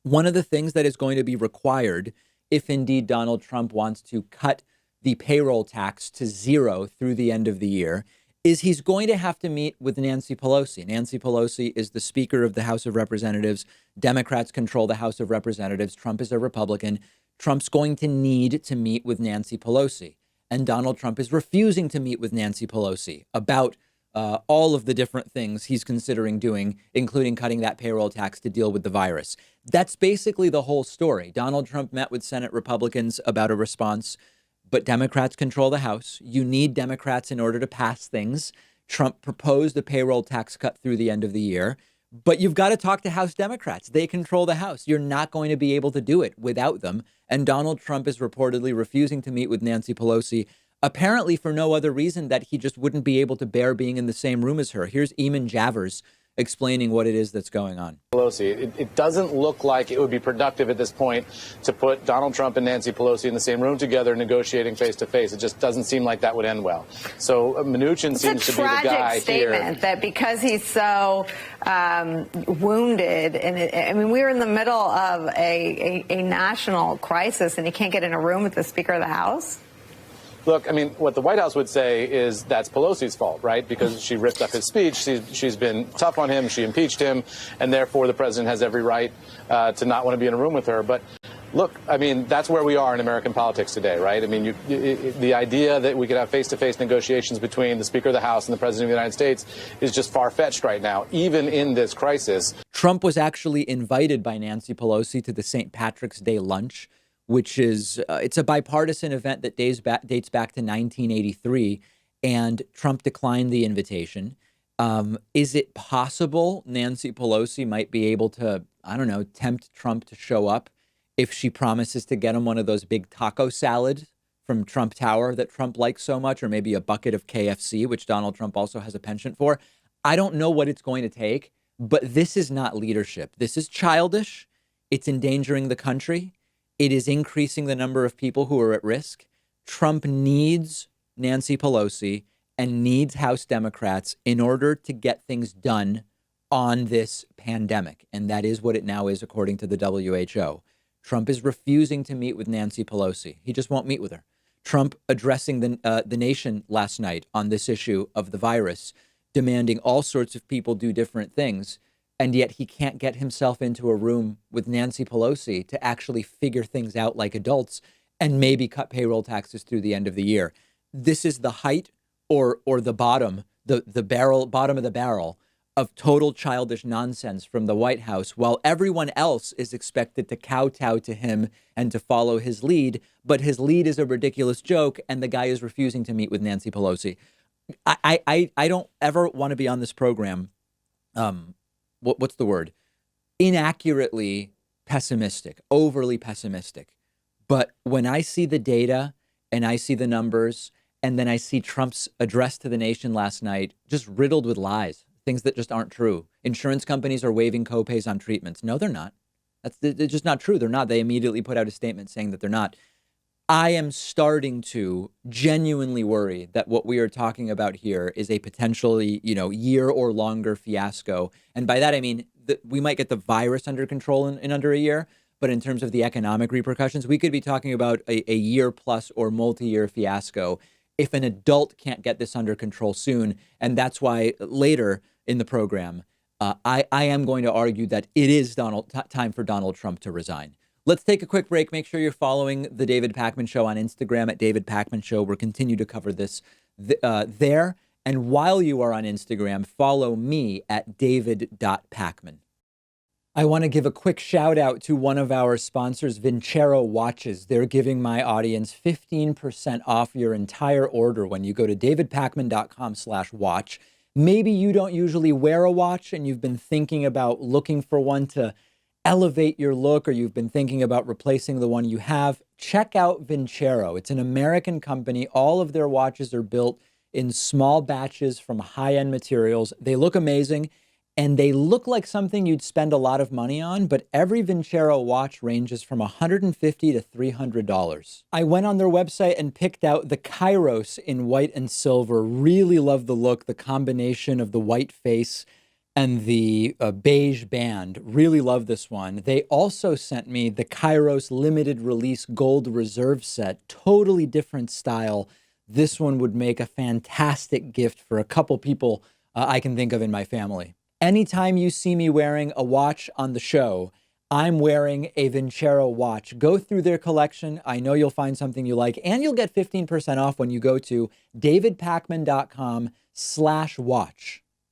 One of the things that is going to be required, if indeed Donald Trump wants to cut the payroll tax to zero through the end of the year, is he's going to have to meet with Nancy Pelosi. Nancy Pelosi is the Speaker of the House of Representatives. Democrats control the House of Representatives. Trump is a Republican. Trump's going to need to meet with Nancy Pelosi. And Donald Trump is refusing to meet with Nancy Pelosi about all of the different things he's considering doing, including cutting that payroll tax to deal with the virus. That's basically the whole story. Donald Trump met with Senate Republicans about a response, but Democrats control the House. You need Democrats in order to pass things. Trump proposed a payroll tax cut through the end of the year, but you've got to talk to House Democrats. They control the House. You're not going to be able to do it without them. And Donald Trump is reportedly refusing to meet with Nancy Pelosi, apparently for no other reason that he just wouldn't be able to bear being in the same room as her. Here's Eamon Javers explaining what it is that's going on. Pelosi, it doesn't look like it would be productive at this point to put Donald Trump and Nancy Pelosi in the same room together negotiating face to face. It just doesn't seem like that would end well. So Mnuchin seems to be the guy here. It's a tragic statement that because he's so wounded, and I mean, we're in the middle of a national crisis, and he can't get in a room with the Speaker of the House. Look, I mean, what the White House would say is that's Pelosi's fault, right? Because she ripped up his speech. She's been tough on him. She impeached him. And therefore, the president has every right to not want to be in a room with her. But look, I mean, that's where we are in American politics today, right? I mean, the idea that we could have face-to-face negotiations between the Speaker of the House and the President of the United States is just far-fetched right now, even in this crisis. Trump was actually invited by Nancy Pelosi to the St. Patrick's Day lunch, which is it's a bipartisan event that dates back to 1983, and Trump declined the invitation. Is it possible Nancy Pelosi might be able to, I don't know, tempt Trump to show up if she promises to get him one of those big taco salads from Trump Tower that Trump likes so much, or maybe a bucket of KFC, which Donald Trump also has a penchant for? I don't know what it's going to take, but this is not leadership. This is childish. It's endangering the country. It is increasing the number of people who are at risk. Trump needs Nancy Pelosi and needs House Democrats in order to get things done on this pandemic. And that is what it now is, according to the WHO. Trump is refusing to meet with Nancy Pelosi. He just won't meet with her. Trump addressing the nation last night on this issue of the virus, demanding all sorts of people do different things. And yet he can't get himself into a room with Nancy Pelosi to actually figure things out like adults and maybe cut payroll taxes through the end of the year. This is the height or the bottom, bottom of the barrel of total childish nonsense from the White House, while everyone else is expected to kowtow to him and to follow his lead. But his lead is a ridiculous joke, and the guy is refusing to meet with Nancy Pelosi. I don't ever want to be on this program. What's the word? Inaccurately pessimistic, overly pessimistic. But when I see the data and I see the numbers, and then I see Trump's address to the nation last night, just riddled with lies, things that just aren't true. Insurance companies are waiving copays on treatments. No, they're not. They're just not true. They're not. They immediately put out a statement saying that they're not. I am starting to genuinely worry that what we are talking about here is a potentially, year or longer fiasco. And by that, I mean that we might get the virus under control in under a year. But in terms of the economic repercussions, we could be talking about a year plus or multi-year fiasco if an adult can't get this under control soon. And that's why later in the program, I am going to argue that it is time for Donald Trump to resign. Let's take a quick break. Make sure you're following the David Pakman Show on Instagram at David Pakman Show. We'll continue to cover this there. And while you are on Instagram, follow me at david.pakman. I want to give a quick shout out to one of our sponsors, Vincero Watches. They're giving my audience 15% off your entire order when you go to davidpakman.com/watch. Maybe you don't usually wear a watch and you've been thinking about looking for one to elevate your look, or you've been thinking about replacing the one you have. Check out Vincero. It's an American company. All of their watches are built in small batches from high-end materials. They look amazing. And they look like something you'd spend a lot of money on, but every Vincero watch ranges from $150 to $300. I went on their website and picked out the Kairos in white and silver. Really love the look, the combination of the white face and the beige band. Really love this one. They also sent me the Kairos limited release gold reserve set. Totally different style. This one would make a fantastic gift for a couple people I can think of in my family. Anytime you see me wearing a watch on the show, I'm wearing a Vincero watch. Go through their collection. I know you'll find something you like, and you'll get 15% off when you go to davidpakman.com/watch.